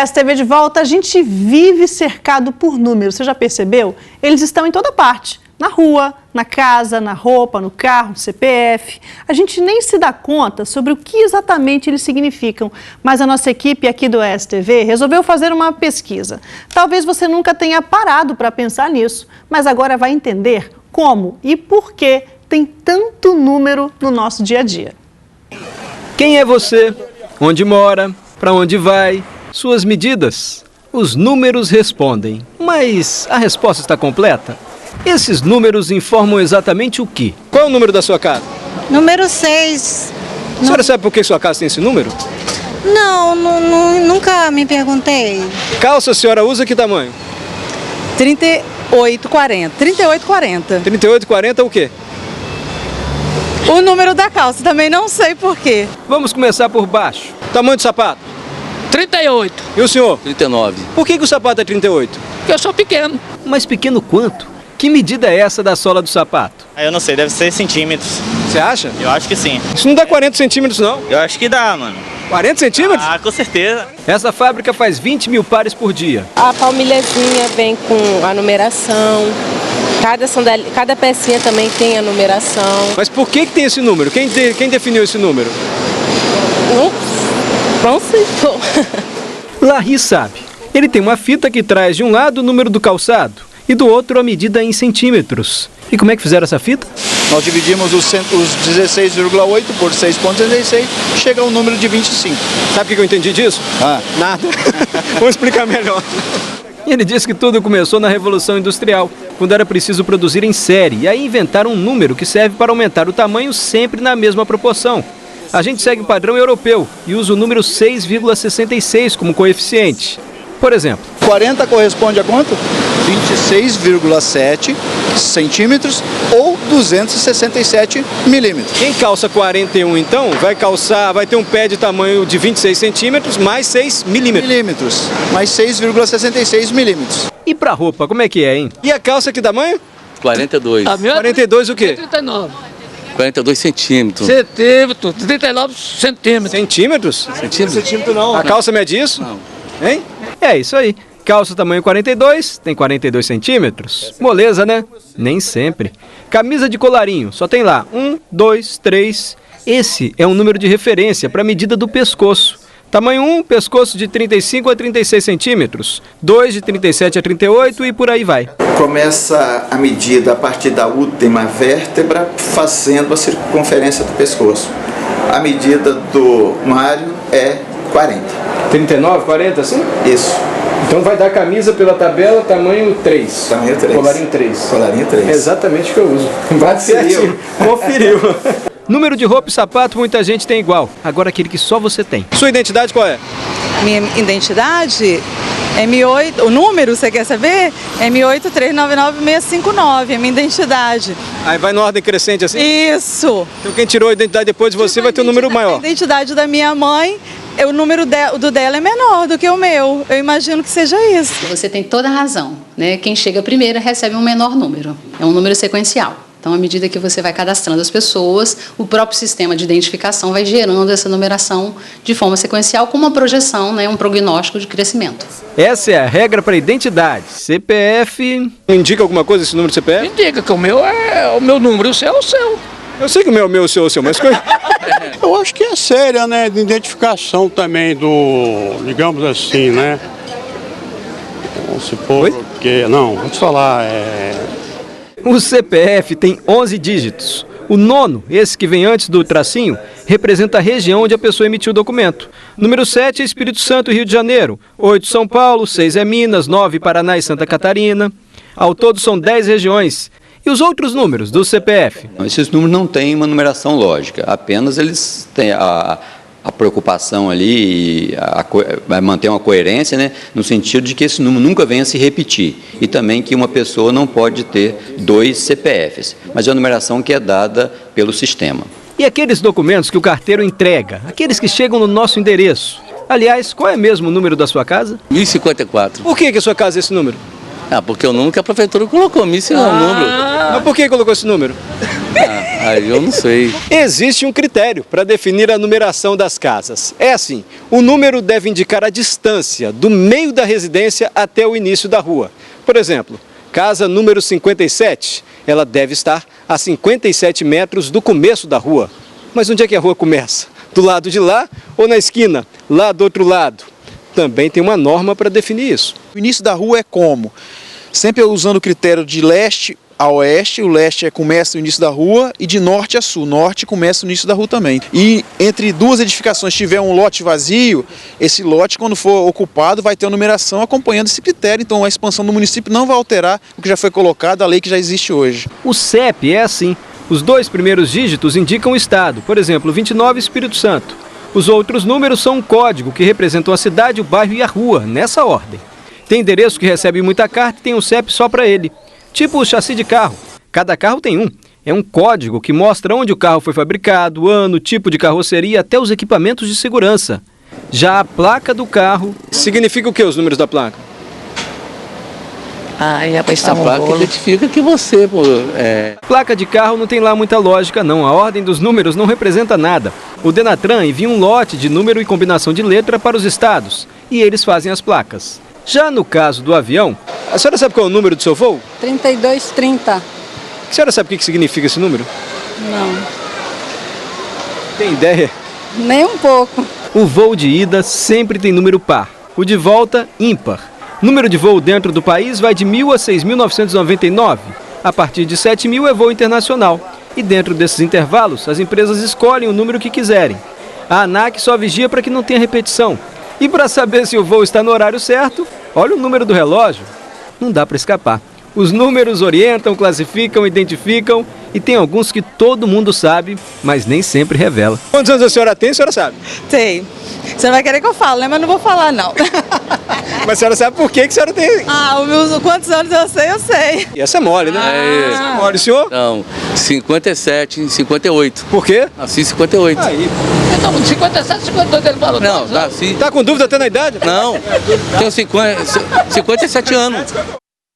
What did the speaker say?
STV de volta, a gente vive cercado por números, você já percebeu? Eles estão em toda parte, na rua, na casa, na roupa, no carro, no CPF. A gente nem se dá conta sobre o que exatamente eles significam, mas a nossa equipe aqui do STV resolveu fazer uma pesquisa. Talvez você nunca tenha parado para pensar nisso, mas agora vai entender como e por que tem tanto número no nosso dia a dia. Quem é você? Onde mora? Para onde vai? Suas medidas? Os números respondem, mas a resposta está completa? Esses números informam exatamente o quê? Qual é o número da sua casa? Número 6. A senhora sabe por que sua casa tem esse número? Não, nunca me perguntei. Calça a senhora usa que tamanho? 38,40. 38,40. 38,40 o quê? O número da calça, também não sei por quê. Vamos começar por baixo. Tamanho do sapato? 38. E o senhor? 39. Por que o sapato é 38? Porque eu sou pequeno. Mas pequeno quanto? Que medida é essa da sola do sapato? Eu não sei, deve ser centímetros. Você acha? Eu acho que sim. Isso não dá 40 centímetros, não. Eu acho que dá, mano. 40 centímetros? Ah, com certeza. Essa fábrica faz 20 mil pares por dia. A palmilhazinha vem com a numeração. Cada pecinha também tem a numeração. Mas por que tem esse número? Quem definiu esse número? Não sei. Larry sabe. Ele tem uma fita que traz de um lado o número do calçado e do outro a medida em centímetros. E como é que fizeram essa fita? Nós dividimos os 16,8 por 6,36, chega ao número de 25. Sabe o que eu entendi disso? Nada. Vou explicar melhor. Ele disse que tudo começou na Revolução Industrial, quando era preciso produzir em série, e aí inventaram um número que serve para aumentar o tamanho sempre na mesma proporção. A gente segue o padrão europeu e usa o número 6,66 como coeficiente. Por exemplo, 40 corresponde a quanto? 26,7 centímetros ou 267 milímetros. quem calça 41 então vai ter um pé de tamanho de 26 centímetros mais 6 milímetros. Mais 6,66 milímetros. E pra roupa, como é que é, hein? E a calça que tamanho? 42. A minha 42 o quê? 39. 42 centímetros. Centímetro, 39 centímetros. Centímetros? Centímetro não. A calça mede isso? Não. Hein? É isso aí. Calça tamanho 42, tem 42 centímetros. Moleza, né? Nem sempre. Camisa de colarinho, só tem lá 1, 2, 3. Esse é um número de referência para a medida do pescoço. Tamanho 1, pescoço de 35 a 36 centímetros. 2 de 37 a 38 e por aí vai. Começa a medida a partir da última vértebra, fazendo a circunferência do pescoço. A medida do Mário é 40. 39, 40, assim? Isso. Então vai dar camisa pela tabela tamanho 3. Tamanho 3. Colarinho 3. Colarinho 3. É exatamente o que eu uso. Bate certinho. Conferiu. Número de roupa e sapato muita gente tem igual. Agora aquele que só você tem. Sua identidade qual é? Minha identidade? M8, o número, você quer saber? M8399659, é minha identidade. Aí vai na ordem crescente assim? Isso. Então quem tirou a identidade depois de você vai ter um número maior. A identidade da minha mãe, o número do dela é menor do que o meu. Eu imagino que seja isso. Você tem toda a razão, né? Quem chega primeiro recebe um menor número. É um número sequencial. Então, à medida que você vai cadastrando as pessoas, o próprio sistema de identificação vai gerando essa numeração de forma sequencial com uma projeção, né, um prognóstico de crescimento. Essa é a regra para identidade. CPF... Indica alguma coisa esse número de CPF? Indica que o meu é o meu número, o seu é o seu. Eu sei que o meu é o seu, mas... Eu acho que é séria, né, de identificação também do, digamos assim, né? Vamos supor que... Não, vou te falar, O CPF tem 11 dígitos. O nono, esse que vem antes do tracinho, representa a região onde a pessoa emitiu o documento. Número 7 é Espírito Santo e Rio de Janeiro. 8 São Paulo, 6 é Minas, 9 Paraná e Santa Catarina. Ao todo são 10 regiões. E os outros números do CPF? Esses números não têm uma numeração lógica, apenas eles têm a preocupação ali, vai manter uma coerência, né, no sentido de que esse número nunca venha a se repetir e também que uma pessoa não pode ter 2 CPFs, mas é a numeração que é dada pelo sistema. E aqueles documentos que o carteiro entrega, aqueles que chegam no nosso endereço? Aliás, qual é mesmo o número da sua casa? 1054. Por que a sua casa é esse número? Porque é o número que a prefeitura colocou, 1000 é o número. Mas por que colocou esse número? Aí eu não sei. Existe um critério para definir a numeração das casas. É assim, o número deve indicar a distância do meio da residência até o início da rua. Por exemplo, casa número 57, ela deve estar a 57 metros do começo da rua. Mas onde é que a rua começa? Do lado de lá ou na esquina, lá do outro lado? Também tem uma norma para definir isso. O início da rua é como? Sempre usando o critério de leste a oeste, o leste começa o início da rua e de norte a sul, norte começa o início da rua também. E entre duas edificações tiver um lote vazio, esse lote quando for ocupado vai ter uma numeração acompanhando esse critério, então a expansão do município não vai alterar o que já foi colocado, a lei que já existe hoje. O CEP é assim, os 2 primeiros dígitos indicam o estado, por exemplo, 29 Espírito Santo. Os outros números são um código que representam a cidade, o bairro e a rua, nessa ordem. Tem endereço que recebe muita carta e tem um CEP só para ele. Tipo o chassi de carro. Cada carro tem um. É um código que mostra onde o carro foi fabricado, ano, tipo de carroceria e até os equipamentos de segurança. Já a placa do carro significa o que, os números da placa? A placa identifica que você... Placa de carro não tem lá muita lógica não. A ordem dos números não representa nada. O Denatran envia um lote de número e combinação de letra para os estados. E eles fazem as placas. Já no caso do avião, a senhora sabe qual é o número do seu voo? 3230. A senhora sabe o que significa esse número? Não, Tem ideia? nem um pouco. O voo de ida sempre tem número par. O de volta, ímpar. Número de voo dentro do país vai de 1.000 a 6.999. A partir de 7.000 é voo internacional. E dentro desses intervalos, as empresas escolhem o número que quiserem. A ANAC só vigia para que não tenha repetição. E para saber se o voo está no horário certo, olha o número do relógio. Não dá para escapar. Os números orientam, classificam, identificam e tem alguns que todo mundo sabe, mas nem sempre revela. Quantos anos a senhora tem, a senhora sabe? Sei. Você não vai querer que eu fale, né? Mas não vou falar, não. Mas a senhora sabe por que a senhora tem? Os meus quantos anos eu sei. E essa é mole, né? Essa é mole. O senhor? Não, 57, 58. Por quê? Nasci em 58. Aí. Então, 57, 58 ele falou. Não, nasci... Tá com dúvida até na idade? Não, tenho 57 anos.